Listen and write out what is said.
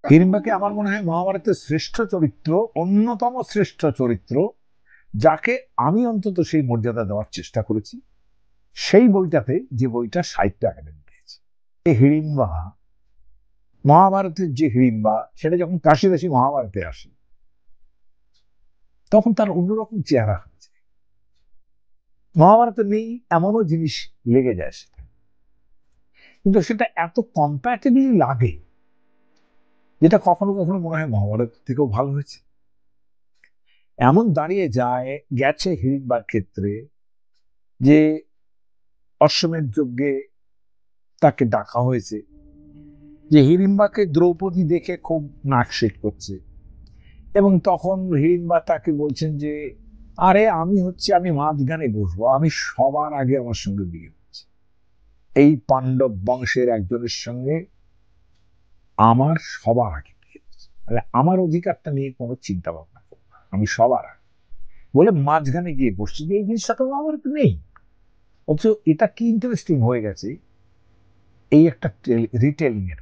হিড়িম্বাকে আমার মনে হয় মহাভারতের শ্রেষ্ঠ চরিত্র, অন্যতম শ্রেষ্ঠ চরিত্র, যাকে আমি অন্তত সেই মর্যাদা দেওয়ার চেষ্টা করেছি সেই বইটাতে, যে বইটা সাহিত্য একাডেমি পেয়েছে। এই হিড়িম্বা, মহাভারতের যে হিড়িম্বা, সেটা যখন কাশিদাসী মহাভারতে আসে তখন তার অন্যরকম চেহারা হয়েছে। মহাভারতে নেই এমনও জিনিস লেগে যায় সেটা, কিন্তু সেটা এত কম্প্যাটেবলি লাগে যেটা কখনো কখনো মনে হয় মহাভারত থেকেও ভালো হয়েছে। এমন দাঁড়িয়ে যায় গেছে হিড়িম্বার ক্ষেত্রে যে অশ্বমেধ যজ্ঞে তাকে ডাকা হয়েছে, যে হিড়িম্বাকে দ্রৌপদী দেখে খুব নাকশিট করছে, এবং তখন হিড়িম্বা তাকে বলছেন যে আরে আমি মাঝখানে বসবো, আমি সবার আগে আমার সঙ্গে বিয়ে হচ্ছে, এই পাণ্ডব বংশের একজনের সঙ্গে আমার সবার আগে বিয়ে হচ্ছে, তাহলে আমার অধিকারটা নিয়ে কোনো চিন্তা ভাবনা করবো না, আমি সবার আগে বলে মাঝখানে গিয়ে বসছি। যে এই জিনিসটা তো আমার তো নেই, অথচ এটা কি ইন্টারেস্টিং হয়ে গেছে, এই একটা রিটেলিং এর